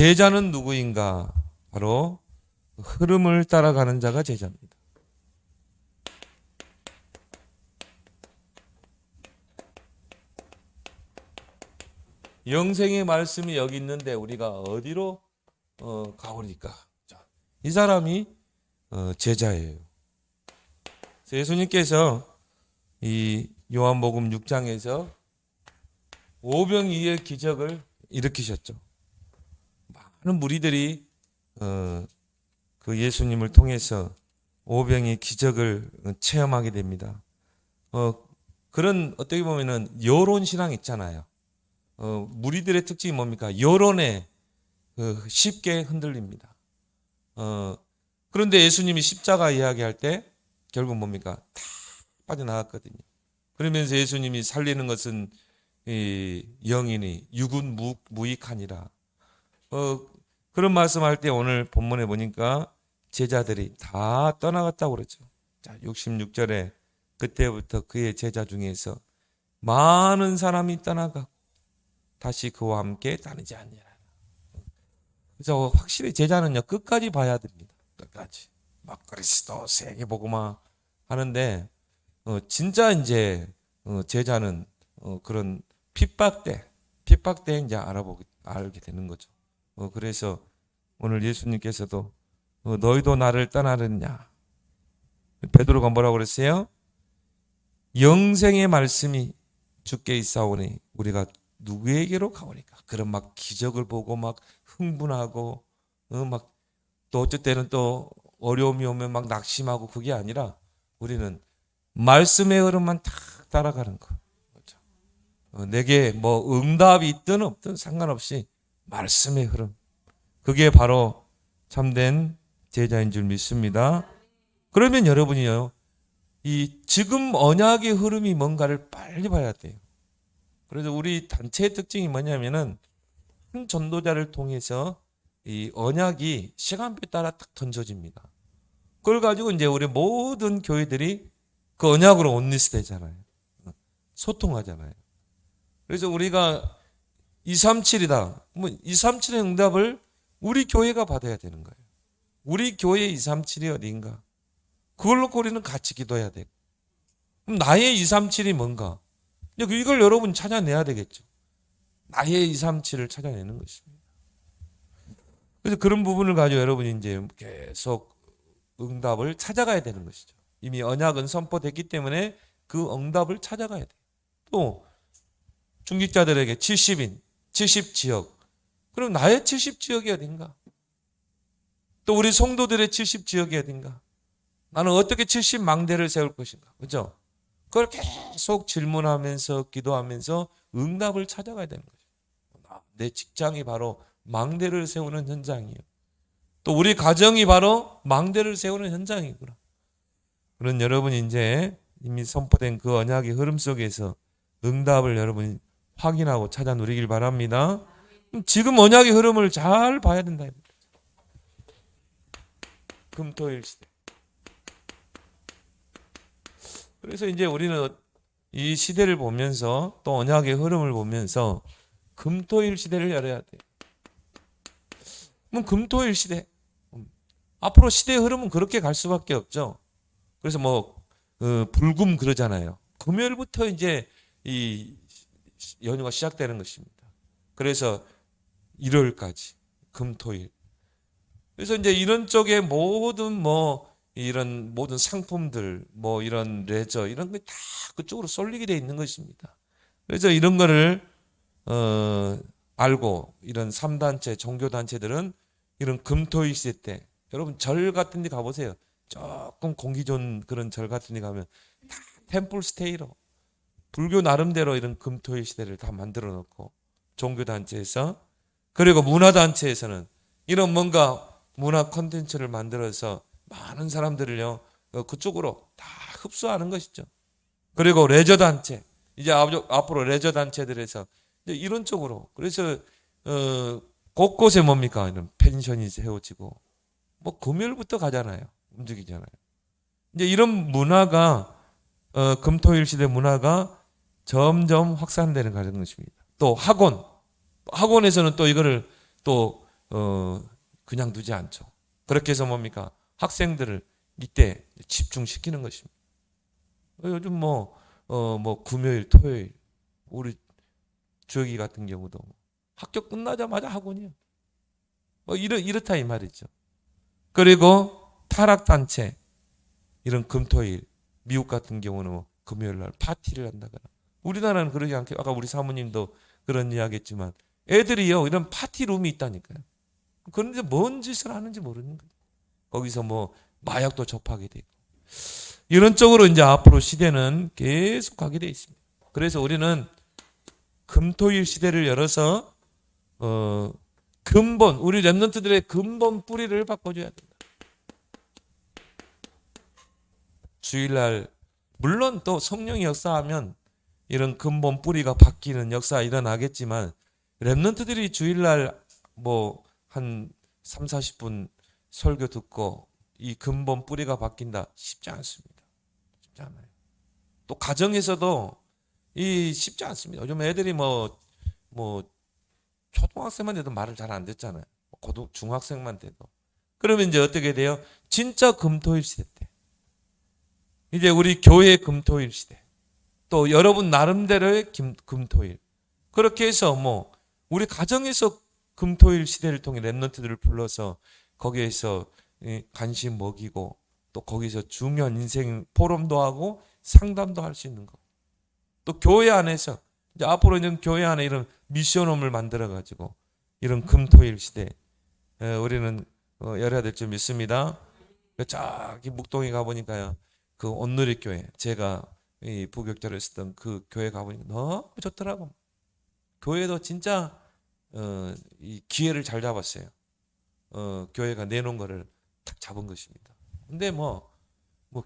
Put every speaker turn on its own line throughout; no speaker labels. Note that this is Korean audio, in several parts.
제자는 누구인가? 바로 흐름을 따라가는 자가 제자입니다. 영생의 말씀이 여기 있는데 우리가 어디로 가오리까? 이 사람이 제자예요. 예수님께서 이 요한복음 6장에서 오병이의 기적을 일으키셨죠. 많은 무리들이 그 예수님을 통해서 오병이의 기적을 체험하게 됩니다. 그런 어떻게 보면은 여론 신앙 있잖아요. 무리들의 특징이 뭡니까? 여론에 쉽게 흔들립니다. 그런데 예수님이 십자가 이야기할 때 결국 뭡니까? 다 빠져나갔거든요. 그러면서 예수님이 살리는 것은 이 영이니 육은 무익하니라. 그런 말씀할 때 오늘 본문에 보니까 제자들이 다 떠나갔다고 그러죠. 자, 66절에 그때부터 그의 제자 중에서 많은 사람이 떠나가고 다시 그와 함께 다니지 아니하라. 그래서 확실히 제자는요 끝까지 봐야 됩니다. 끝까지 막 그리스도 세계복음화 하는데 진짜 이제 제자는 그런 핍박 때 이제 알게 되는 거죠. 그래서 오늘 예수님께서도 너희도 나를 떠나느냐? 베드로가 뭐라고 그랬어요? 영생의 말씀이 주께 있사오니 우리가 누구에게로 가오니까? 그런 막 기적을 보고 막 흥분하고 막 또 어쩔 때는 또 어려움이 오면 막 낙심하고 그게 아니라 우리는 말씀의 흐름만 탁 따라가는 거. 그렇죠? 내게 뭐 응답이 있든 없든 상관없이 말씀의 흐름. 그게 바로 참된 제자인 줄 믿습니다. 그러면 여러분이요, 이 지금 언약의 흐름이 뭔가를 빨리 봐야 돼요. 그래서 우리 단체의 특징이 뭐냐면은 한 전도자를 통해서 이 언약이 시간표에 따라 딱 던져집니다. 그걸 가지고 이제 우리 모든 교회들이 그 언약으로 온리스 되잖아요. 소통하잖아요. 그래서 우리가 237이다. 뭐 237의 응답을 우리 교회가 받아야 되는 거예요. 우리 교회 237이 어디인가? 그걸 놓고 우리는 같이 기도해야 되고. 그럼 나의 237이 뭔가? 이걸 여러분 찾아내야 되겠죠. 나의 237을 찾아내는 것입니다. 그래서 그런 부분을 가지고 여러분이 이제 계속 응답을 찾아가야 되는 것이죠. 이미 언약은 선포됐기 때문에 그 응답을 찾아가야 돼요. 또 중직자들에게 70인, 70지역. 그럼 나의 70지역이 어딘가? 또 우리 성도들의 70지역이 어딘가? 나는 어떻게 70망대를 세울 것인가? 그렇죠? 그걸 계속 질문하면서 기도하면서 응답을 찾아가야 되는 거죠. 내 직장이 바로 망대를 세우는 현장이에요. 또 우리 가정이 바로 망대를 세우는 현장이구나. 그런 여러분이 이제 이미 선포된 그 언약의 흐름 속에서 응답을 여러분이 확인하고 찾아 누리길 바랍니다. 지금 언약의 흐름을 잘 봐야 된다. 금토일 시대. 그래서 이제 우리는 이 시대를 보면서 또 언약의 흐름을 보면서 금토일 시대를 열어야 돼요. 그럼 금토일 시대. 앞으로 시대의 흐름은 그렇게 갈 수밖에 없죠. 그래서 불금 그러잖아요. 금요일부터 이제 이 연휴가 시작되는 것입니다. 그래서 일요일까지 금토일. 그래서 이제 이런 쪽에 이런 모든 상품들, 이런 레저 이런 게 다 그쪽으로 쏠리게 돼 있는 것입니다. 그래서 이런 거를 알고 이런 3단체 종교단체들은 이런 금토일 시대 때 여러분 절 같은 데 가보세요. 조금 공기 좋은 그런 절 같은 데 가면 다 템플 스테이로 불교 나름대로 이런 금토일 시대를 다 만들어 놓고 종교단체에서 그리고 문화단체에서는 이런 뭔가 문화 콘텐츠를 만들어서 많은 사람들을요 그쪽으로 다 흡수하는 것이죠. 그리고 레저 단체 이제 앞으로 레저 단체들에서 이제 이런 쪽으로 그래서 곳곳에 뭡니까 이런 펜션이 세워지고 금요일부터 가잖아요. 움직이잖아요. 이제 이런 문화가 금토일 시대 문화가 점점 확산되는 과정인 것입니다. 또 학원에서는 또 이거를 또 그냥 두지 않죠. 그렇게 해서 뭡니까? 학생들을 이때 집중시키는 것입니다. 요즘 뭐 금요일, 토요일 우리 주혁이 같은 경우도 학교 끝나자마자 학원이요. 이렇다 이 말이죠. 그리고 타락단체 이런 금토일 미국 같은 경우는 금요일 날 파티를 한다거나 우리나라는 그러지 않게 아까 우리 사모님도 그런 이야기 했지만 애들이요 이런 파티룸이 있다니까요. 그런데 뭔 짓을 하는지 모르는 거예요. 거기서 마약도 접하게 되고 이런 쪽으로 이제 앞으로 시대는 계속 가게 돼 있습니다. 그래서 우리는 금토일 시대를 열어서 근본 우리 렘넌트들의 근본 뿌리를 바꿔줘야 된다. 주일날 물론 또 성령이 역사하면 이런 근본 뿌리가 바뀌는 역사가 일어나겠지만 렘넌트들이 주일날 한 3, 40분 설교 듣고 이 근본 뿌리가 바뀐다 쉽지 않습니다. 쉽지 않아요. 또 가정에서도 쉽지 않습니다. 요즘 애들이 초등학생만 돼도 말을 잘 안 듣잖아요. 중학생만 돼도. 그러면 이제 어떻게 돼요? 진짜 금토일 시대 때. 이제 우리 교회 금토일 시대. 또 여러분 나름대로의 금토일. 그렇게 해서 우리 가정에서 금토일 시대를 통해 렘넌트들을 불러서 거기에서 관심 먹이고 또 거기서 중요한 인생 포럼도 하고 상담도 할 수 있는 거. 또 교회 안에서 이제 앞으로는 교회 안에 이런 미션홈을 만들어 가지고 이런 금토일 시대 우리는 열어야 될 줄 믿습니다. 저기 묵동에 가보니까요 그 온누리 교회 제가 이 부교육자를 했었던 그 교회 가보니까 너무 좋더라고. 교회도 진짜 이 기회를 잘 잡았어요. 교회가 내놓은 거를 딱 잡은 것입니다. 근데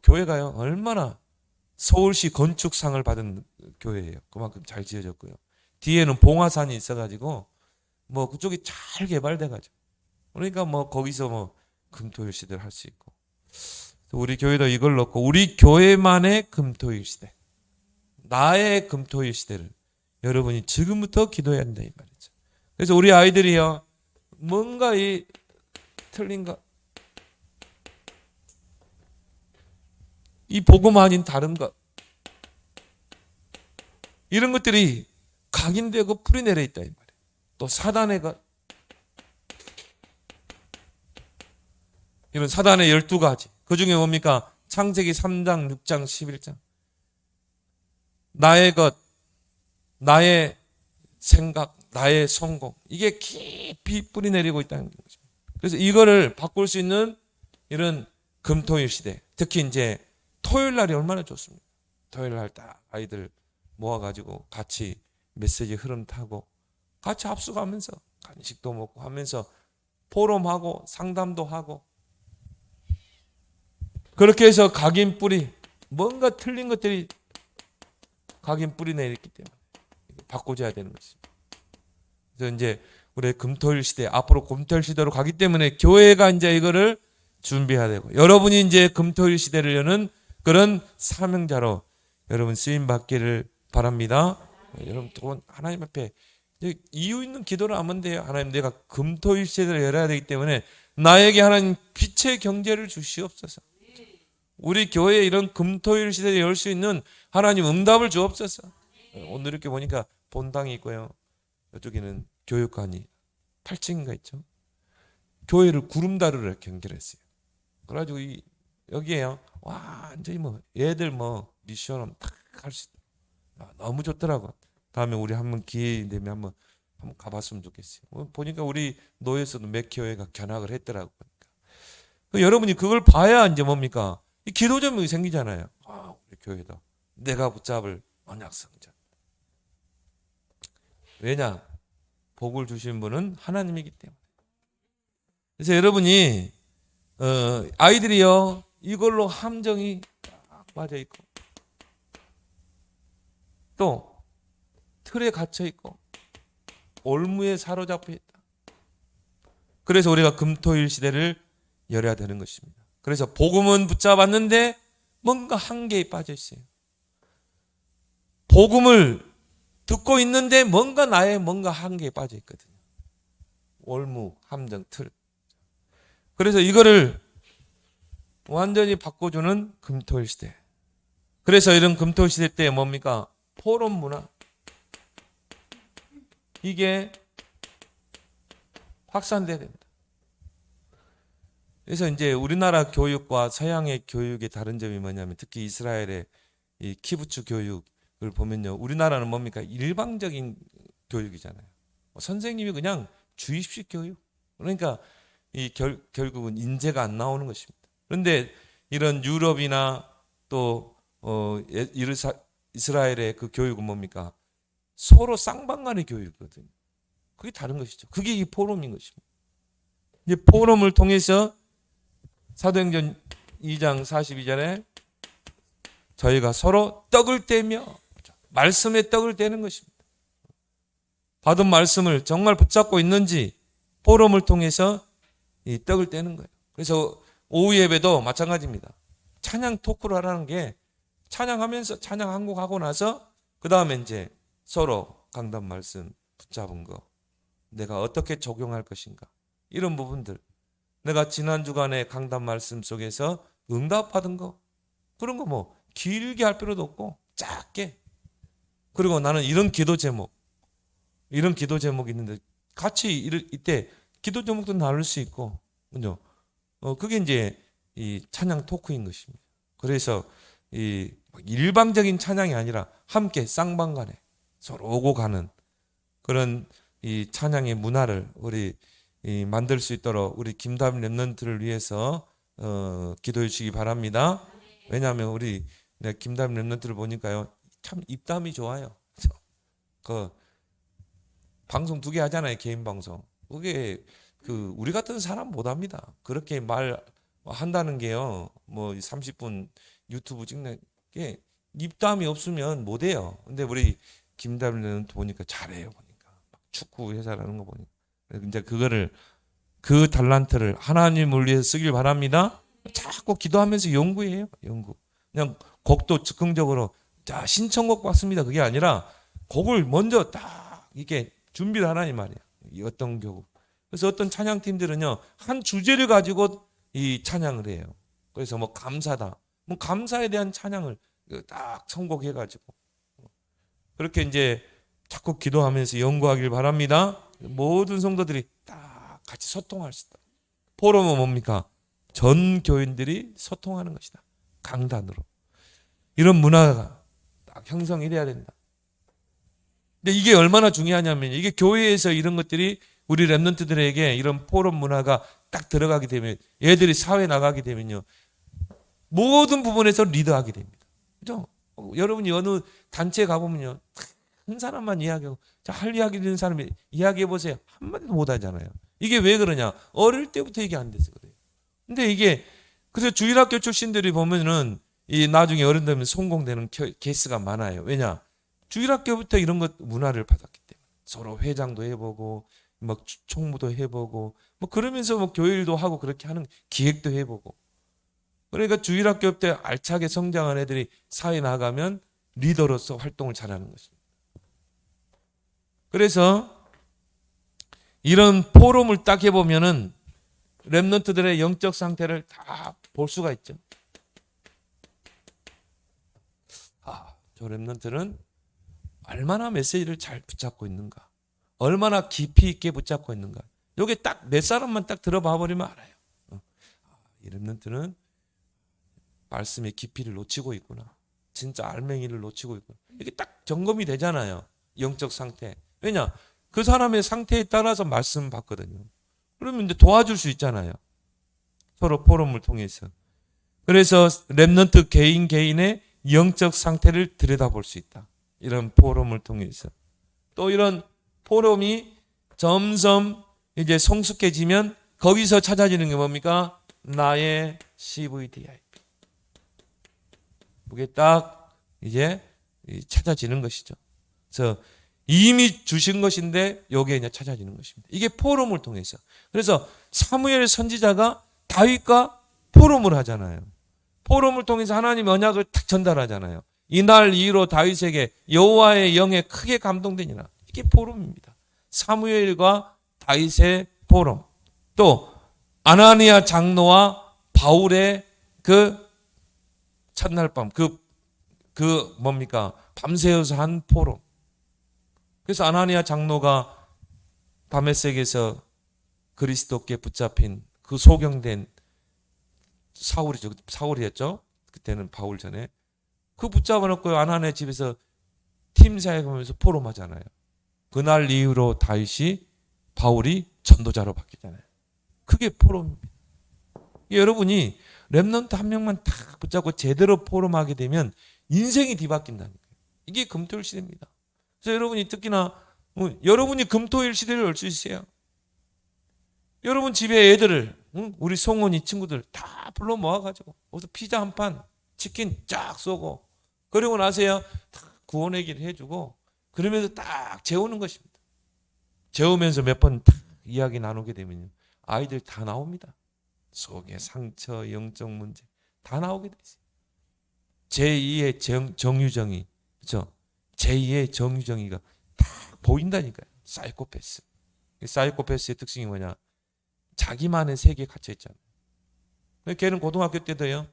교회가요 얼마나 서울시 건축상을 받은 교회예요. 그만큼 잘 지어졌고요. 뒤에는 봉화산이 있어가지고 그쪽이 잘 개발돼가지고 그러니까 거기서 금토일 시대를 할 수 있고 우리 교회도 이걸 넣고 우리 교회만의 금토일 시대 나의 금토일 시대를 여러분이 지금부터 기도해야 한다 이 말이죠. 그래서 우리 아이들이요 뭔가 틀린 거 이 복음 아닌 다른 것 이런 것들이 각인되고 뿌리내려 있다 이 말이에요. 또 사단의 것 이런 사단의 12가지 그 중에 뭡니까? 창세기 3장 6장 11장 나의 것 나의 생각 나의 성공 이게 깊이 뿌리내리고 있다는 것입니다. 그래서 이거를 바꿀 수 있는 이런 금토일 시대 특히 이제 토요일 날이 얼마나 좋습니까? 토요일 날 딱 아이들 모아가지고 같이 메시지 흐름 타고 같이 합숙하면서 간식도 먹고 하면서 포럼하고 상담도 하고 그렇게 해서 각인 뿌리 뭔가 틀린 것들이 각인 뿌리 내렸기 때문에 바꿔줘야 되는 것입니다. 그래서 이제 우리 금토일 시대 앞으로 금토일 시대로 가기 때문에 교회가 이제 이거를 준비해야 되고 여러분이 이제 금토일 시대를 여는 그런 사명자로 여러분 쓰임 받기를 바랍니다. 여러분 또 하나님 앞에 이유 있는 기도를 하면 돼요. 하나님 내가 금토일 시대를 열어야 되기 때문에 나에게 하나님 빛의 경제를 주시옵소서. 우리 교회에 이런 금토일 시대를 열 수 있는 하나님 응답을 주옵소서. 오늘 이렇게 보니까 본당이 있고요. 이쪽에는 교육관이 8층인가 있죠. 교회를 구름다리로 이렇게 연결했어요. 그래가지고 여기에요. 완전히 애들 미션은 탁 할 수 있다. 너무 좋더라고. 다음에 우리 한번 기회 되면 한번 가봤으면 좋겠어요. 보니까 우리 노예에서도 몇 교회가 견학을 했더라고. 여러분이 그걸 봐야 이제 뭡니까? 이 기도점이 생기잖아요. 우리 교회도 내가 붙잡을 언약성전. 왜냐? 복을 주신 분은 하나님이기 때문에. 그래서 여러분이 아이들이요 이걸로 함정이 딱 빠져 있고 또 틀에 갇혀 있고 올무에 사로잡혀 있다. 그래서 우리가 금토일 시대를 열어야 되는 것입니다. 그래서 복음은 붙잡았는데 뭔가 한계에 빠져 있어요. 복음을 듣고 있는데 뭔가 한계에 빠져 있거든요. 월무, 함정, 틀. 그래서 이거를 완전히 바꿔주는 금토일 시대. 그래서 이런 금토일 시대 때 뭡니까? 포럼 문화. 이게 확산돼야 됩니다. 그래서 이제 우리나라 교육과 서양의 교육의 다른 점이 뭐냐면 특히 이스라엘의 이 키부츠 교육을 보면요. 우리나라는 뭡니까? 일방적인 교육이잖아요. 선생님이 그냥 주입식 교육. 그러니까 이 결국은 인재가 안 나오는 것입니다. 그런데 이런 유럽이나 또 이스라엘의 그 교육은 뭡니까? 서로 쌍방간의 교육이거든요. 그게 다른 것이죠. 그게 이 포럼인 것입니다. 이제 포럼을 통해서 사도행전 2장 42절에 저희가 서로 떡을 떼며 말씀에 떡을 떼는 것입니다. 받은 말씀을 정말 붙잡고 있는지 포럼을 통해서 이 떡을 떼는 거예요. 그래서 오후 예배도 마찬가지입니다. 찬양 토크를 하라는 게 찬양하면서 찬양 한 곡 하고 나서 그 다음에 이제 서로 강단 말씀 붙잡은 거, 내가 어떻게 적용할 것인가, 이런 부분들, 내가 지난 주간에 강단 말씀 속에서 응답받은 거, 그런 거 뭐 길게 할 필요도 없고 짧게. 그리고 나는 이런 기도 제목이 있는데 같이 이때 기도 제목도 나눌 수 있고, 그죠? 그게 이제 이 찬양 토크인 것입니다. 그래서 이 일방적인 찬양이 아니라 함께 쌍방간에 서로 오고 가는 그런 이 찬양의 문화를 우리 만들 수 있도록 우리 김다빈 랩런트를 위해서 기도해 주시기 바랍니다. 왜냐하면 우리 김다빈 랩런트를 보니까요, 참 입담이 좋아요. 그 방송 2개 하잖아요, 개인 방송. 그게 그 우리 같은 사람 못 합니다. 그렇게 말 한다는 게요, 뭐 30분 유튜브 찍는 게 입담이 없으면 못 해요. 근데 우리 김다빈 보니까 잘해요. 보니까 축구 회사라는 거 보니까 이제 그 달란트를 하나님을 위해서 쓰길 바랍니다. 자꾸 기도하면서 연구해요. 연구. 그냥 곡도 즉흥적으로 자 신청곡 받습니다. 그게 아니라 곡을 먼저 딱 이렇게 준비를 하라니 말이야. 이 어떤 경우. 그래서 어떤 찬양팀들은요, 한 주제를 가지고 이 찬양을 해요. 그래서 뭐 감사다, 뭐 감사에 대한 찬양을 딱 선곡해가지고 그렇게 이제 자꾸 기도하면서 연구하길 바랍니다. 모든 성도들이 딱 같이 소통할 수 있다. 포럼은 뭡니까? 전 교인들이 소통하는 것이다. 강단으로. 이런 문화가 딱 형성이 돼야 된다. 근데 이게 얼마나 중요하냐면 이게 교회에서 이런 것들이 우리 랩런트들에게 이런 포럼 문화가 딱 들어가게 되면 얘들이 사회에 나가게 되면요, 모든 부분에서 리드하게 됩니다. 그죠? 여러분이 어느 단체에 가보면요, 한 사람만 이야기하고 할 이야기 되는 사람이 이야기해 보세요. 한마디도 못 하잖아요. 이게 왜 그러냐? 어릴 때부터 이게 안 돼서 그래요. 근데 이게 그래서 주일학교 출신들이 보면은 이 나중에 어른 되면 성공되는 케이스가 많아요. 왜냐? 주일학교부터 이런 것 문화를 받았기 때문에 서로 회장도 해보고 막 총무도 해보고 뭐 그러면서 뭐 교일도 하고 그렇게 하는 기획도 해보고, 그러니까 주일학교 때 알차게 성장한 애들이 사회에 나가면 리더로서 활동을 잘하는 것입니다. 그래서 이런 포럼을 딱 해보면은 랩런트들의 영적 상태를 다 볼 수가 있죠. 저 랩런트는 얼마나 메시지를 잘 붙잡고 있는가, 얼마나 깊이 있게 붙잡고 있는가. 요게 딱 몇 사람만 딱 들어봐 버리면 알아요. 이 랩런트는 말씀의 깊이를 놓치고 있구나, 진짜 알맹이를 놓치고 있구나. 이게 딱 점검이 되잖아요, 영적 상태. 왜냐? 그 사람의 상태에 따라서 말씀 받거든요. 그러면 이제 도와줄 수 있잖아요, 서로 포럼을 통해서. 그래서 랩런트 개인의 영적 상태를 들여다볼 수 있다, 이런 포럼을 통해서. 또 이런 포럼이 점점 이제 성숙해지면 거기서 찾아지는 게 뭡니까? 나의 CVDIP. 그게 딱 이제 찾아지는 것이죠. 그래서 이미 주신 것인데 여기에 이제 찾아지는 것입니다. 이게 포럼을 통해서. 그래서 사무엘 선지자가 다윗과 포럼을 하잖아요. 포럼을 통해서 하나님의 언약을 딱 전달하잖아요. 이날 이후로 다윗에게 여호와의 영에 크게 감동되니라. 이게 포럼입니다. 사무엘과 다윗의 포럼. 또 아나니아 장로와 바울의 그 첫날 밤, 뭡니까? 밤새워서 한 포럼. 그래서 아나니아 장로가 다메섹에서 그리스도께 붙잡힌 그 소경된 사울이었죠. 그때는 바울 전에. 그 붙잡아놓고 아나니아 집에서 팀 사역하면서 포럼하잖아요. 그날 이후로 다윗이 바울이 전도자로 바뀌잖아요. 그게 포럼입니다. 여러분이 렘넌트 한 명만 딱 붙잡고 제대로 포럼하게 되면 인생이 뒤바뀐다는 거예요. 이게 금토일 시대입니다. 그래서 여러분이 특히나 여러분이 금토일 시대를 올 수 있어요. 여러분 집에 애들을 우리 송원이 친구들 다 불러 모아가지고 어서 피자 한 판, 치킨 쫙 쏘고 그리고 나서야 다 구원 얘기를 해주고 그러면서 딱 재우는 것입니다. 재우면서 몇 번 딱 이야기 나누게 되면 아이들 다 나옵니다. 속에 상처, 영적 문제 다 나오게 되죠. 제2의 정유정이, 그렇죠? 제2의 정유정이가 다 보인다니까요. 사이코패스. 사이코패스의 특징이 뭐냐? 자기만의 세계에 갇혀 있잖아요. 걔는 고등학교 때도요.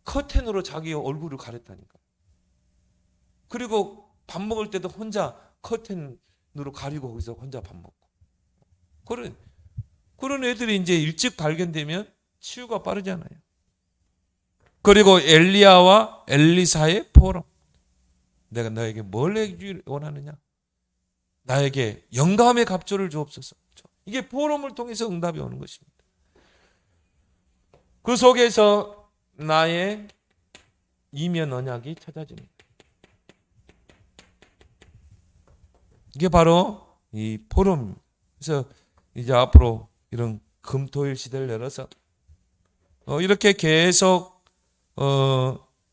커튼으로 자기 얼굴을 가렸다니까. 그리고 밥 먹을 때도 혼자 커튼으로 가리고 거기서 혼자 밥 먹고. 그런 애들이 이제 일찍 발견되면 치유가 빠르잖아요. 그리고 엘리야와 엘리사의 포럼. 내가 너에게 뭘 해주길 원하느냐? 나에게 영감의 갑조를 주옵소서. 이게 포럼을 통해서 응답이 오는 것입니다. 그 속에서 나의 이면 언약이 찾아집니다. 이게 바로 이 포럼. 그래서 이제 앞으로 이런 금토일 시대를 열어서 이렇게 계속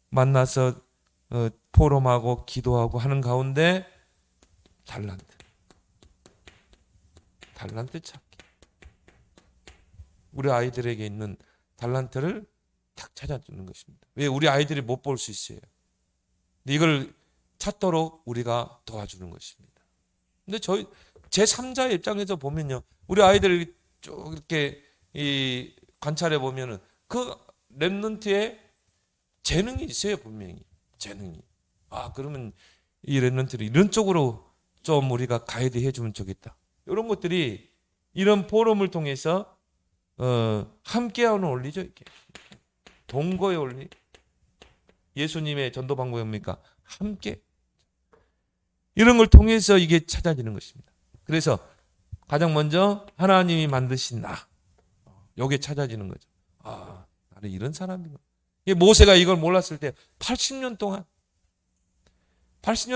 만나서 포럼하고 기도하고 하는 가운데 달란트 찾기. 우리 아이들에게 있는 달란트를 딱 찾아주는 것입니다. 왜? 우리 아이들이 못 볼 수 있어요. 이걸 찾도록 우리가 도와주는 것입니다. 근데 제 3자의 입장에서 보면요, 우리 아이들을 쭉 이렇게 관찰해 보면은 그 렘넌트에 재능이 있어요, 분명히. 재능이. 그러면 이 렘넌트를 이런 쪽으로 좀 우리가 가이드 해주면 좋겠다. 이런 것들이 이런 포럼을 통해서 함께하는 원리죠. 이렇게 동거의 원리. 예수님의 전도 방법이 뭡니까? 함께. 이런 걸 통해서 이게 찾아지는 것입니다. 그래서 가장 먼저 하나님이 만드신 나. 요게 찾아지는 거죠. 나는 이런 사람이구나. 모세가 이걸 몰랐을 때 80년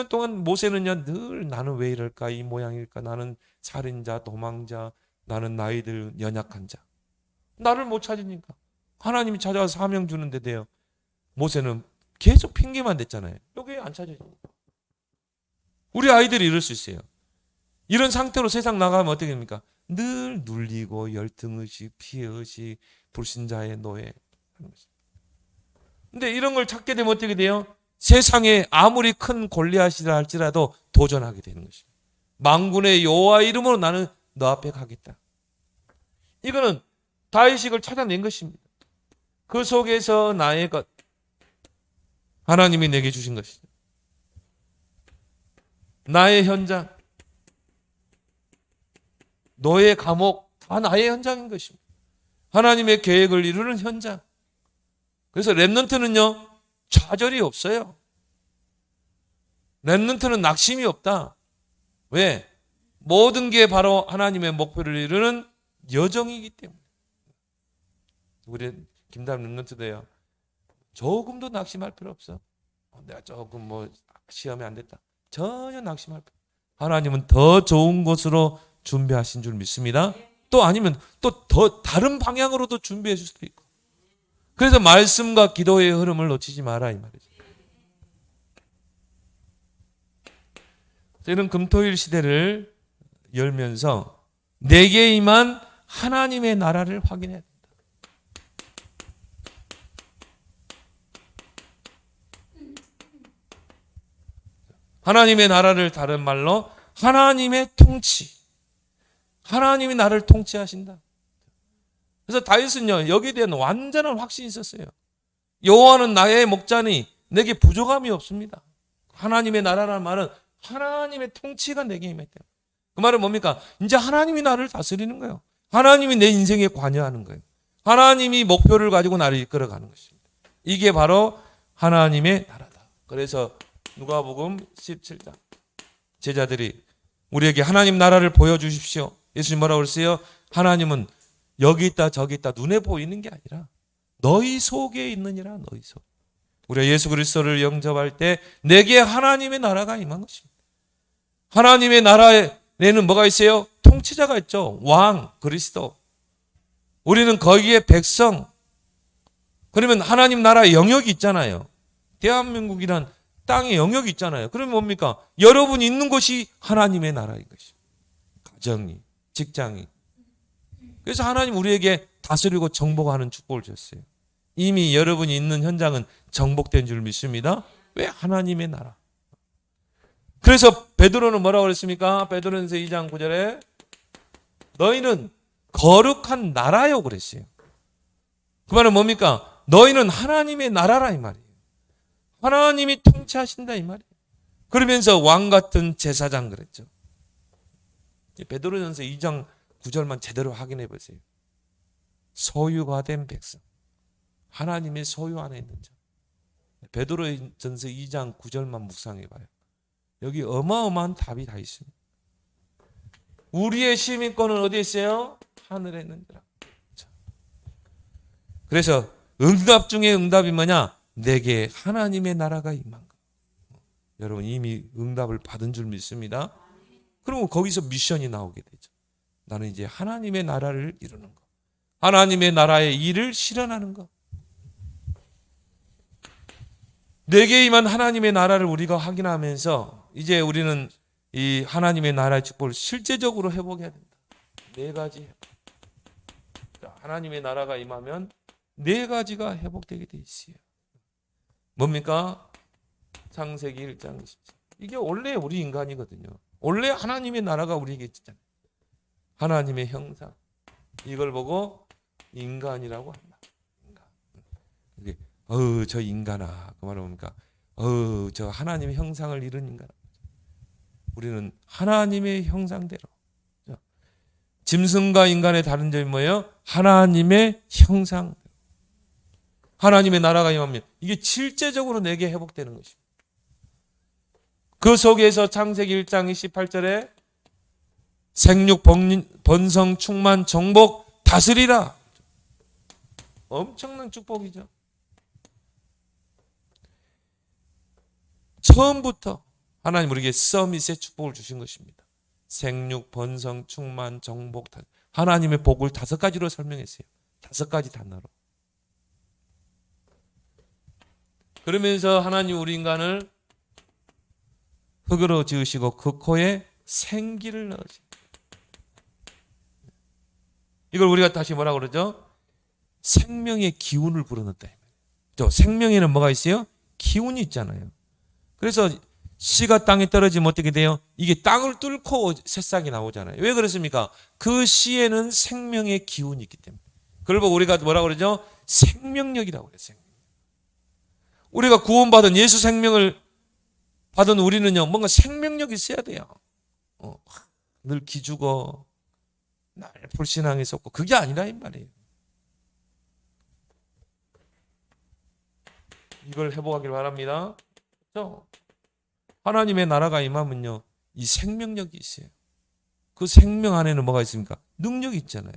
동안 모세는요, 늘 나는 왜 이럴까? 이 모양일까? 나는 살인자, 도망자, 나는 나이들 연약한 자. 나를 못 찾으니까 하나님이 찾아와서 사명 주는데 돼요. 모세는 계속 핑계만 댔잖아요. 여기 안 찾아지니까. 우리 아이들이 이럴 수 있어요. 이런 상태로 세상 나가면 어떻게 됩니까? 늘 눌리고 열등의식, 피해의식, 불신자의 노예. 근데 이런 걸 찾게 되면 어떻게 돼요? 세상에 아무리 큰 골리앗이라 할지라도 도전하게 되는 것입니다. 만군의 여호와 이름으로 나는 너 앞에 가겠다. 이거는 다윗을 찾아낸 것입니다. 그 속에서 나의 것, 하나님이 내게 주신 것이죠. 나의 현장, 너의 감옥, 다 나의 현장인 것입니다. 하나님의 계획을 이루는 현장. 그래서 렘넌트는요, 좌절이 없어요. 렘넌트는 낙심이 없다. 왜? 모든 게 바로 하나님의 목표를 이루는 여정이기 때문에. 우리 김다음 렘넌트도요, 조금도 낙심할 필요 없어. 내가 조금 시험에 안 됐다. 전혀 낙심할 필요 없어. 하나님은 더 좋은 곳으로 준비하신 줄 믿습니다. 또 아니면 또 더 다른 방향으로도 준비해 줄 수도 있고. 그래서 말씀과 기도의 흐름을 놓치지 마라 이 말이죠. 이런 금토일 시대를 열면서 내게 임한 하나님의 나라를 확인해야 된다. 하나님의 나라를 다른 말로 하나님의 통치. 하나님이 나를 통치하신다. 그래서 다윗은요, 여기에 대한 완전한 확신이 있었어요. 여호와는 나의 목자니 내게 부족함이 없습니다. 하나님의 나라라는 말은 하나님의 통치가 내게 임했다. 그 말은 뭡니까? 이제 하나님이 나를 다스리는 거예요. 하나님이 내 인생에 관여하는 거예요. 하나님이 목표를 가지고 나를 이끌어가는 것입니다. 이게 바로 하나님의 나라다. 그래서 누가복음 17장 제자들이 우리에게 하나님 나라를 보여주십시오. 예수님 뭐라고 그랬어요? 하나님은 여기 있다 저기 있다 눈에 보이는 게 아니라 너희 속에 있느니라. 너희 속. 우리가 예수 그리스도를 영접할 때 내게 하나님의 나라가 임한 것입니다. 하나님의 나라에는 뭐가 있어요? 통치자가 있죠. 왕 그리스도. 우리는 거기에 백성. 그러면 하나님 나라의 영역이 있잖아요. 대한민국이란 땅의 영역이 있잖아요. 그러면 뭡니까? 여러분이 있는 곳이 하나님의 나라인 것입니다. 가정이, 직장이. 그래서 하나님 우리에게 다스리고 정복하는 축복을 줬어요. 이미 여러분이 있는 현장은 정복된 줄 믿습니다. 왜? 하나님의 나라. 그래서 베드로는 뭐라고 그랬습니까? 베드로전서 2장 9절에 너희는 거룩한 나라요 그랬어요. 그 말은 뭡니까? 너희는 하나님의 나라라 이 말이에요. 하나님이 통치하신다 이 말이에요. 그러면서 왕 같은 제사장 그랬죠. 베드로전서 2장 9절만 제대로 확인해 보세요. 소유가 된 백성. 하나님의 소유 안에 있는 자. 베드로전서 2장 9절만 묵상해 봐요. 여기 어마어마한 답이 다 있습니다. 우리의 시민권은 어디에 있어요? 하늘에 있는 자라. 그래서 응답 중에 응답이 뭐냐? 내게 하나님의 나라가 임한 것. 여러분 이미 응답을 받은 줄 믿습니다. 그러면 거기서 미션이 나오게 되죠. 나는 이제 하나님의 나라를 이루는 것. 하나님의 나라의 일을 실현하는 것. 내게 임한 하나님의 나라를 우리가 확인하면서 이제 우리는 이 하나님의 나라의 축복을 실제적으로 회복해야 된다. 네 가지 회복. 하나님의 나라가 임하면 네 가지가 회복되게 돼 있어요. 뭡니까? 창세기 1장 20절. 이게 원래 우리 인간이거든요. 원래 하나님의 나라가 우리에게 있잖아요. 하나님의 형상. 이걸 보고 인간이라고 한다. 인간. 이게 저 인간아. 그 말은 뭡니까? 저 하나님의 형상을 이룬 인간. 우리는 하나님의 형상대로. 짐승과 인간의 다른 점이 뭐예요? 하나님의 형상. 하나님의 나라가 임하면 이게 실제적으로 내게 회복되는 것입니다. 그 속에서 창세기 1장 28절에 생육 번성 충만 정복 다스리라. 엄청난 축복이죠. 처음부터 하나님 우리에게 서밋의 축복을 주신 것입니다. 생육 번성 충만 정복 하나님의 복을 5가지로 설명했어요. 5가지 단어로. 그러면서 하나님 우리 인간을 흙으로 지으시고 그 코에 생기를 넣으시고 이걸 우리가 다시 뭐라고 그러죠? 생명의 기운을 불어넣었다. 생명에는 뭐가 있어요? 기운이 있잖아요. 그래서 씨가 땅에 떨어지면 어떻게 돼요? 이게 땅을 뚫고 새싹이 나오잖아요. 왜 그렇습니까? 그 씨에는 생명의 기운이 있기 때문에. 그걸 보고 우리가 뭐라고 그러죠? 생명력이라고 그래요. 우리가 구원받은 예수 생명을 받은 우리는요, 뭔가 생명력이 있어야 돼요. 늘 기죽어, 날 불신앙에 쏟고, 그게 아니라 이 말이에요. 이걸 회복하길 바랍니다. 그렇죠? 하나님의 나라가 임하면요, 이 생명력이 있어요. 그 생명 안에는 뭐가 있습니까? 능력이 있잖아요.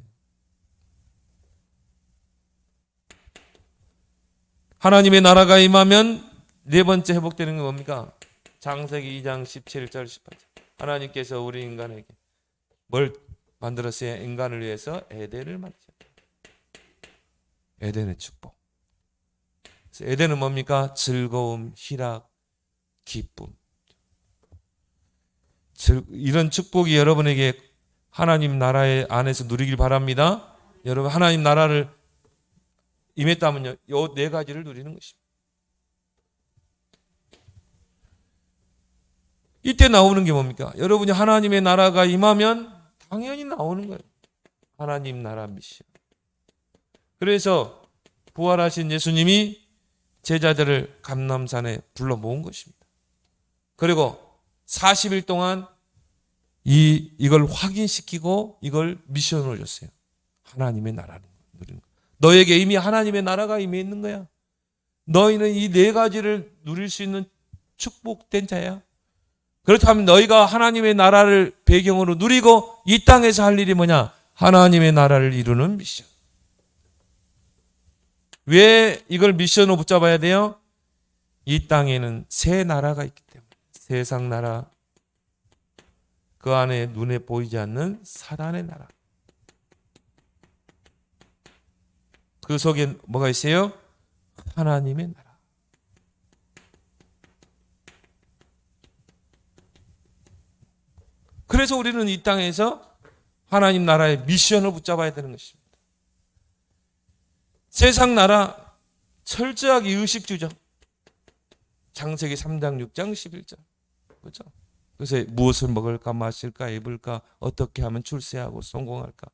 하나님의 나라가 임하면 네 번째 회복되는 게 뭡니까? 창세기 2장 17절 18절. 하나님께서 우리 인간에게 뭘 만들었어요? 인간을 위해서 에덴을 만드셨다. 에덴의 축복. 에덴은 뭡니까? 즐거움, 희락, 기쁨. 이런 축복이 여러분에게 하나님 나라의 안에서 누리길 바랍니다. 여러분 하나님 나라를 임했다면요, 요 4가지를 누리는 것입니다. 이때 나오는 게 뭡니까? 여러분이 하나님의 나라가 임하면 당연히 나오는 거예요. 하나님 나라 미션. 그래서 부활하신 예수님이 제자들을 감람산에 불러 모은 것입니다. 그리고 40일 동안 이걸 확인시키고 이걸 미션으로 줬어요. 하나님의 나라를 누리는 거. 너에게 이미 하나님의 나라가 이미 있는 거야. 너희는 이 네 가지를 누릴 수 있는 축복된 자야. 그렇다면 너희가 하나님의 나라를 배경으로 누리고 이 땅에서 할 일이 뭐냐? 하나님의 나라를 이루는 미션. 왜 이걸 미션으로 붙잡아야 돼요? 이 땅에는 새 나라가 있기 때문에. 세상 나라, 그 안에 눈에 보이지 않는 사단의 나라. 그 속에 뭐가 있어요? 하나님의 나라. 그래서 우리는 이 땅에서 하나님 나라의 미션을 붙잡아야 되는 것입니다. 세상 나라 철저하게 의식주죠. 창세기 3장, 6장, 11장. 그렇죠? 그래서 무엇을 먹을까, 마실까, 입을까, 어떻게 하면 출세하고 성공할까.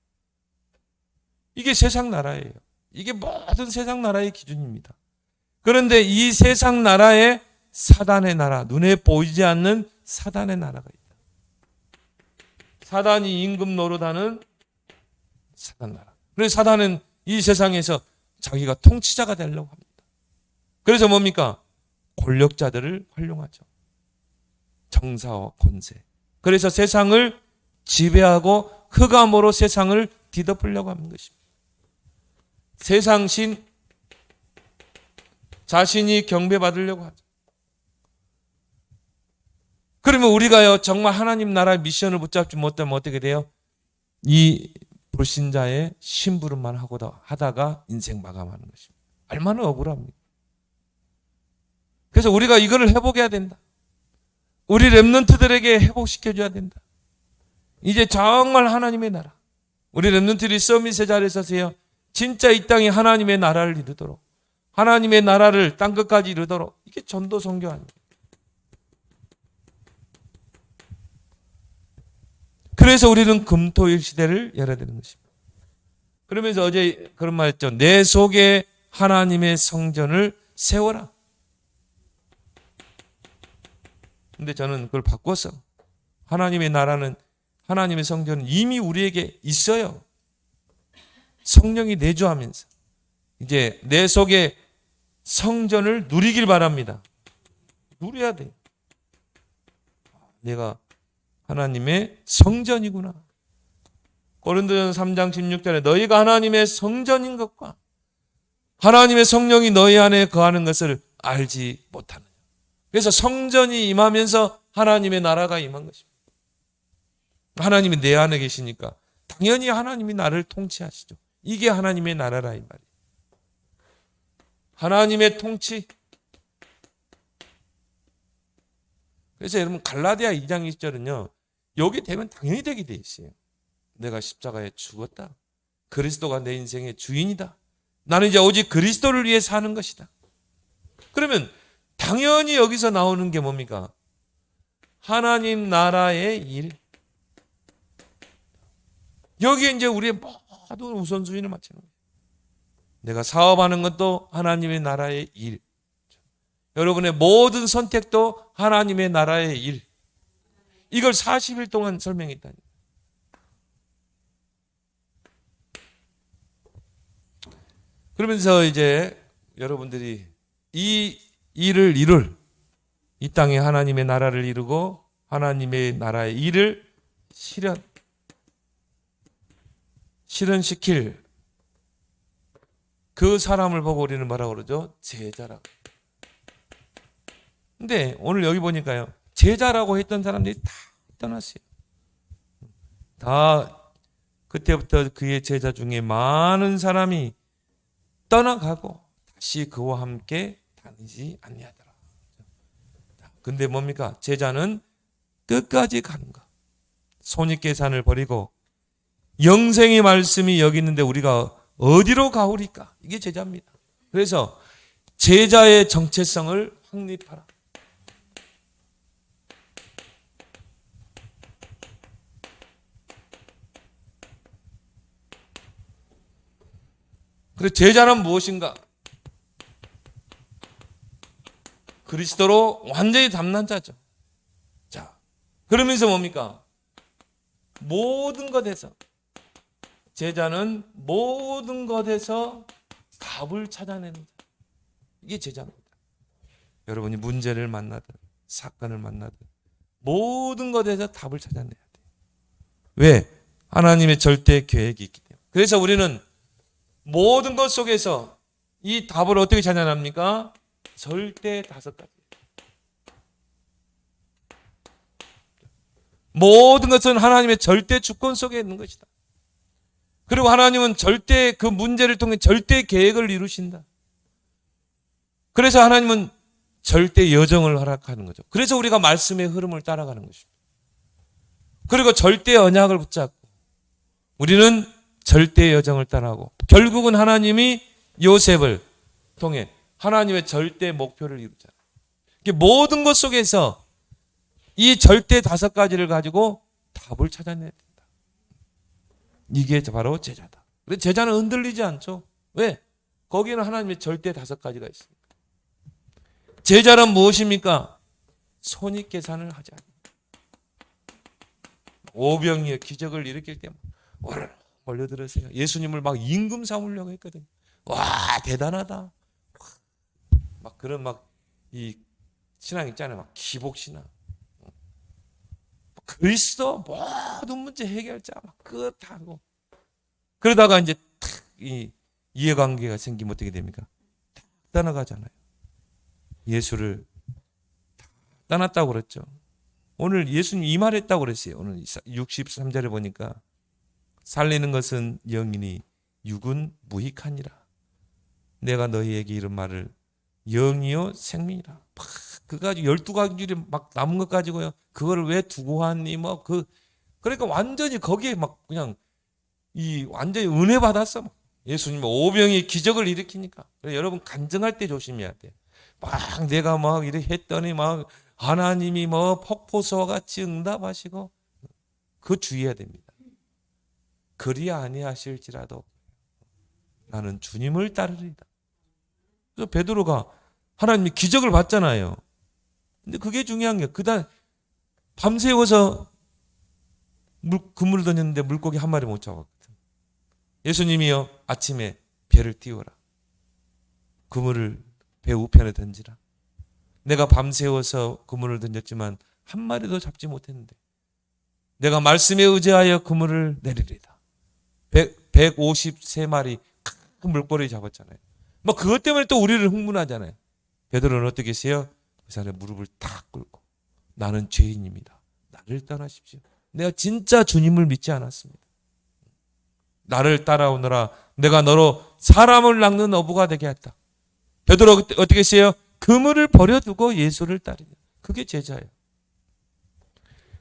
이게 세상 나라예요. 이게 모든 세상 나라의 기준입니다. 그런데 이 세상 나라에 사단의 나라, 눈에 보이지 않는 사단의 나라가 있다. 사단이 임금 노릇하는 사단 나라. 그래서 사단은 이 세상에서 자기가 통치자가 되려고 합니다. 그래서 뭡니까? 권력자들을 활용하죠. 정사와 권세. 그래서 세상을 지배하고 흑암으로 세상을 뒤덮으려고 하는 것입니다. 세상신 자신이 경배받으려고 하죠. 그러면 우리가요 정말 하나님 나라의 미션을 붙잡지 못하면 어떻게 돼요? 이 불신자의 심부름만 하다가 인생 마감하는 것입니다. 얼마나 억울합니까? 그래서 우리가 이거를 회복해야 된다. 우리 렘넌트들에게 회복시켜줘야 된다. 이제 정말 하나님의 나라. 우리 렘넌트들이 서밋의 자리에 서세요. 진짜 이 땅이 하나님의 나라를 이루도록, 하나님의 나라를 땅끝까지 이루도록. 이게 전도 선교 아닙니까? 그래서 우리는 금토일 시대를 열어야 되는 것입니다. 그러면서 어제 그런 말 했죠. 내 속에 하나님의 성전을 세워라. 근데 저는 그걸 바꿨어. 하나님의 나라는, 하나님의 성전은 이미 우리에게 있어요. 성령이 내주하면서 이제 내 속에 성전을 누리길 바랍니다. 누려야 돼. 내가 하나님의 성전이구나. 고린도전서 3장 16절에 너희가 하나님의 성전인 것과 하나님의 성령이 너희 안에 거하는 것을 알지 못하느냐. 그래서 성전이 임하면서 하나님의 나라가 임한 것입니다. 하나님이 내 안에 계시니까 당연히 하나님이 나를 통치하시죠. 이게 하나님의 나라라 이 말이에요. 하나님의 통치. 그래서 여러분 갈라디아 2장 20절은요. 여기 되면 당연히 되게 돼 있어요. 내가 십자가에 죽었다. 그리스도가 내 인생의 주인이다. 나는 이제 오직 그리스도를 위해 사는 것이다. 그러면 당연히 여기서 나오는 게 뭡니까? 하나님 나라의 일. 여기에 이제 우리의 모든 우선순위를 맞추는 거예요. 내가 사업하는 것도 하나님의 나라의 일. 여러분의 모든 선택도 하나님의 나라의 일. 이걸 40일 동안 설명했다니. 그러면서 이제 여러분들이 이 일을 이룰, 이 땅에 하나님의 나라를 이루고 하나님의 나라의 일을 실현시킬 그 사람을 보고 우리는 뭐라고 그러죠? 제자라고. 근데 오늘 여기 보니까요. 제자라고 했던 사람들이 다 떠났어요. 다 그때부터 그의 제자 중에 많은 사람이 떠나가고 다시 그와 함께 다니지 아니하더라. 근데 뭡니까? 제자는 끝까지 가는 것. 손익계산을 버리고 영생의 말씀이 여기 있는데 우리가 어디로 가오리까? 이게 제자입니다. 그래서 제자의 정체성을 확립하라. 그래서 제자는 무엇인가? 그리스도로 완전히 담난 자죠. 자, 그러면서 뭡니까? 모든 것에서 제자는 모든 것에서 답을 찾아내는 자. 이게 제자입니다. 여러분이 문제를 만나든 사건을 만나든 모든 것에서 답을 찾아내야 돼요. 왜? 하나님의 절대 계획이 있기 때문에. 그래서 우리는 모든 것 속에서 이 답을 어떻게 찾아냅니까? 절대 5가지. 모든 것은 하나님의 절대 주권 속에 있는 것이다. 그리고 하나님은 절대 그 문제를 통해 절대 계획을 이루신다. 그래서 하나님은 절대 여정을 허락하는 거죠. 그래서 우리가 말씀의 흐름을 따라가는 것입니다. 그리고 절대 언약을 붙잡고 우리는 절대 여정을 따라가고 결국은 하나님이 요셉을 통해 하나님의 절대 목표를 이루잖아요. 모든 것 속에서 이 절대 5가지를 가지고 답을 찾아내야 된다. 이게 바로 제자다. 그래서 제자는 흔들리지 않죠. 왜? 거기에는 하나님의 절대 5가지가 있습니다. 제자는 무엇입니까? 손익계산을 하지 않습니다. 오병이의 기적을 일으킬 때 몰려들었어요. 예수님을 막 임금 삼으려고 했거든요. 와, 대단하다. 막 그런 이 신앙 있잖아요. 막 기복신앙. 그리스도 모든 문제 해결자 막 끝하고 그러다가 이제 탁 이 이해관계가 생기면 어떻게 됩니까? 탁 떠나가잖아요. 예수를 떠났다고 그랬죠. 오늘 예수님 이 말했다고 그랬어요. 오늘 63절에 보니까 살리는 것은 영이니 육은 무익하니라. 내가 너희에게 이런 말을 영이요 생명이라. 그거 가지고 12가지를 막 남은 것 가지고요. 그거를 왜 두고 왔니? 그러니까 완전히 거기에 막 그냥 완전히 은혜 받았어. 예수님 오병이 기적을 일으키니까. 여러분 간증할 때 조심해야 돼. 막 내가 막 이렇게 했더니 막 하나님이 폭포수와 같이 응답하시고 그거 주의해야 됩니다. 그리 아니하실지라도 나는 주님을 따르리다. 그래서 베드로가 하나님이 기적을 봤잖아요. 근데 그게 중요한 게 그다음 밤새워서 그물을 던졌는데 물고기 한 마리 못 잡았거든. 예수님이요 아침에 배를 띄워라. 그물을 배 우편에 던지라. 내가 밤새워서 그물을 던졌지만 한 마리도 잡지 못했는데 내가 말씀에 의지하여 그물을 내리리다. 153마리 큰 물고기 잡았잖아요. 그것 때문에 또 우리를 흥분하잖아요. 베드로는 어떻게 했어요? 그 사람의 무릎을 탁 꿇고 나는 죄인입니다. 나를 떠나십시오. 내가 진짜 주님을 믿지 않았습니다. 나를 따라오너라. 내가 너로 사람을 낚는 어부가 되게 했다. 베드로 어떻게 했어요? 그물을 버려두고 예수를 따르냐. 그게 제자예요.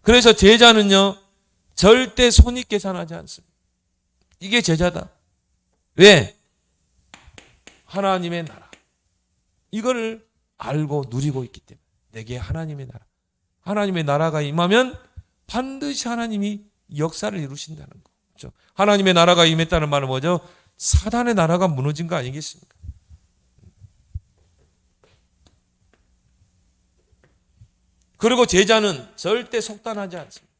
그래서 제자는요 절대 손익계산하지 않습니다. 이게 제자다. 왜? 하나님의 나라. 이거를 알고 누리고 있기 때문에 내게 하나님의 나라. 하나님의 나라가 임하면 반드시 하나님이 역사를 이루신다는 거. 그렇죠? 하나님의 나라가 임했다는 말은 뭐죠? 사단의 나라가 무너진 거 아니겠습니까? 그리고 제자는 절대 속단하지 않습니다.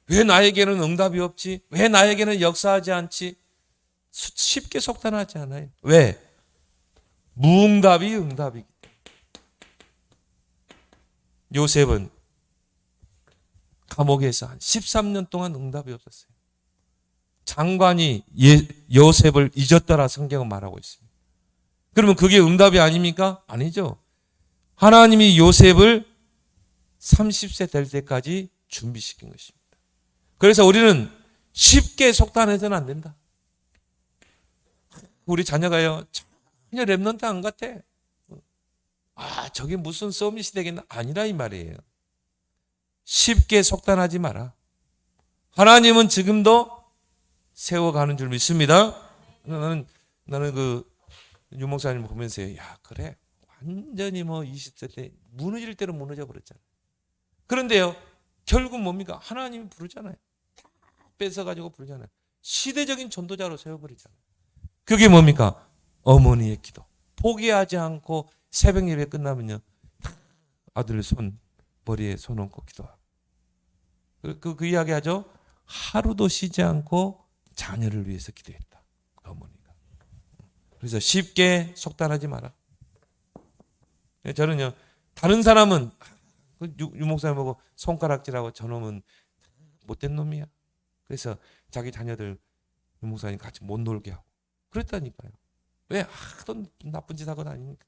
왜 나에게는 응답이 없지? 왜 나에게는 역사하지 않지? 쉽게 속단하지 않아요. 왜? 무응답이 응답이기 때문에. 요셉은 감옥에서 한 13년 동안 응답이 없었어요. 장관이 요셉을 잊었더라 성경은 말하고 있습니다. 그러면 그게 응답이 아닙니까? 아니죠. 하나님이 요셉을 30세 될 때까지 준비시킨 것입니다. 그래서 우리는 쉽게 속단해서는 안 된다. 우리 자녀가요 전혀 랩런트 안 같아. 저게 무슨 서밋이 되겠나? 아니라 이 말이에요. 쉽게 속단하지 마라. 하나님은 지금도 세워가는 줄 믿습니다. 나는 유 목사님 보면서 그래 완전히 20세 때 무너질 대로 무너져 버렸잖아. 그런데요 결국 뭡니까? 하나님이 부르잖아요. 뺏어가지고 부르잖아요. 시대적인 전도자로 세워버리잖아요. 그게 뭡니까? 어머니의 기도. 포기하지 않고 새벽 예배 끝나면요, 아들 머리에 손 얹고 기도하고. 그 이야기 하죠. 하루도 쉬지 않고 자녀를 위해서 기도했다. 그 어머니가. 그래서 쉽게 속단하지 마라. 저는요, 다른 사람은 유 목사님 보고 손가락질하고 저놈은 못된 놈이야. 그래서 자기 자녀들 유 목사님 같이 못 놀게 하고 그랬다니까요. 왜? 하도 나쁜 짓 하고 다니니까.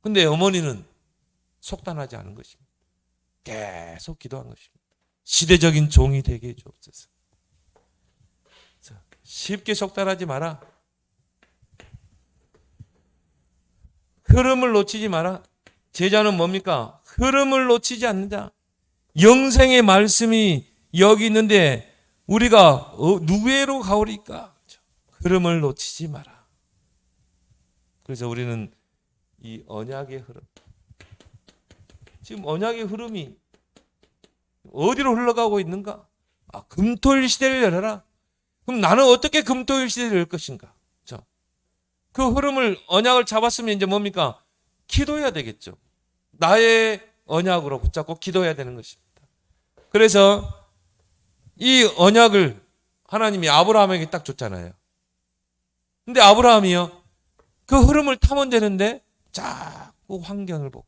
근데 어머니는 속단하지 않은 것입니다. 계속 기도한 것입니다. 시대적인 종이 되게 해주옵소서. 쉽게 속단하지 마라. 흐름을 놓치지 마라. 제자는 뭡니까? 흐름을 놓치지 않는다. 영생의 말씀이 여기 있는데 우리가 누구에로 가오리까? 흐름을 놓치지 마라. 그래서 우리는 이 언약의 흐름, 지금 언약의 흐름이 어디로 흘러가고 있는가? 금토일 시대를 열어라. 그럼 나는 어떻게 금토일 시대를 열 것인가? 그 흐름을, 언약을 잡았으면 이제 뭡니까? 기도해야 되겠죠. 나의 언약으로 붙잡고 기도해야 되는 것입니다. 그래서 이 언약을 하나님이 아브라함에게 딱 줬잖아요. 근데 아브라함이요, 그 흐름을 타면 되는데 자꾸 환경을 보고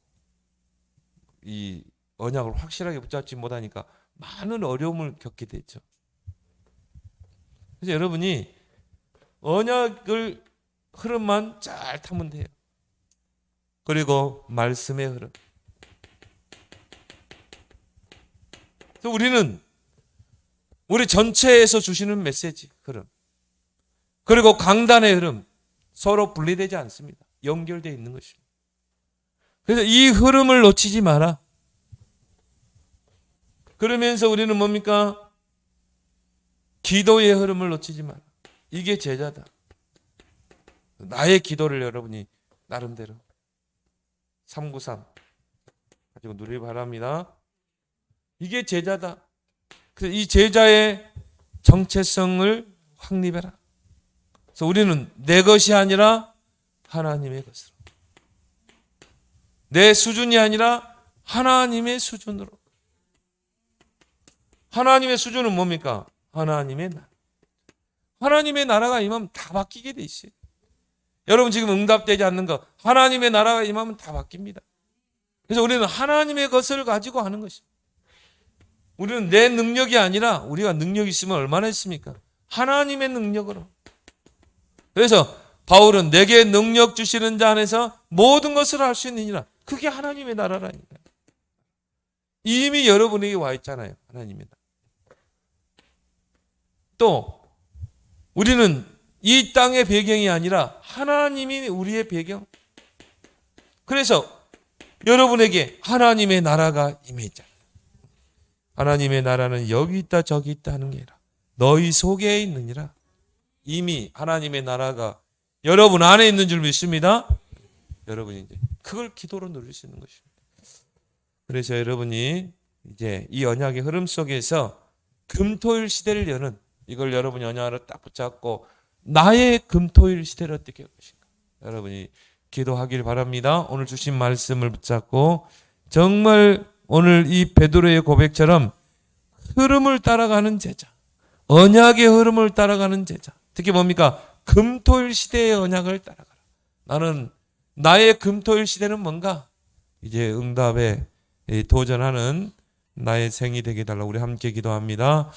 이 언약을 확실하게 붙잡지 못하니까 많은 어려움을 겪게 됐죠. 그래서 여러분이 언약을 흐름만 잘 타면 돼요. 그리고 말씀의 흐름. 그래서 우리는 우리 전체에서 주시는 메시지 흐름, 그리고 강단의 흐름, 서로 분리되지 않습니다. 연결되어 있는 것입니다. 그래서 이 흐름을 놓치지 마라. 그러면서 우리는 뭡니까? 기도의 흐름을 놓치지 마라. 이게 제자다. 나의 기도를 여러분이 나름대로 393 가지고 누리기 바랍니다. 이게 제자다. 그래서 이 제자의 정체성을 확립해라. 그래서 우리는 내 것이 아니라 하나님의 것으로, 내 수준이 아니라 하나님의 수준으로. 하나님의 수준은 뭡니까? 하나님의 나라. 하나님의 나라가 임하면 다 바뀌게 돼 있어요. 여러분 지금 응답되지 않는 거, 하나님의 나라가 임하면 다 바뀝니다. 그래서 우리는 하나님의 것을 가지고 하는 것입니다. 우리는 내 능력이 아니라, 우리가 능력이 있으면 얼마나 있습니까? 하나님의 능력으로. 그래서 바울은 내게 능력 주시는 자 안에서 모든 것을 할 수 있느니라. 그게 하나님의 나라라니까. 이미 여러분에게 와 있잖아요. 하나님의 나라. 또 우리는 이 땅의 배경이 아니라 하나님이 우리의 배경. 그래서 여러분에게 하나님의 나라가 임해 있잖아요. 하나님의 나라는 여기 있다 저기 있다 하는 게 아니라 너희 속에 있느니라. 이미 하나님의 나라가 여러분 안에 있는 줄 믿습니다. 여러분이 이제 그걸 기도로 누릴 수 있는 것입니다. 그래서 여러분이 이제 이 언약의 흐름 속에서 금토일 시대를 여는, 이걸 여러분이 언약으로 딱 붙잡고 나의 금토일 시대를 어떻게 할 것인가, 여러분이 기도하길 바랍니다. 오늘 주신 말씀을 붙잡고 정말 오늘 이 베드로의 고백처럼 흐름을 따라가는 제자, 언약의 흐름을 따라가는 제자, 특히 뭡니까? 금토일 시대의 언약을 따라가라. 나는 나의 금토일 시대는 뭔가? 이제 응답에 도전하는 나의 생이 되게 해달라고 우리 함께 기도합니다.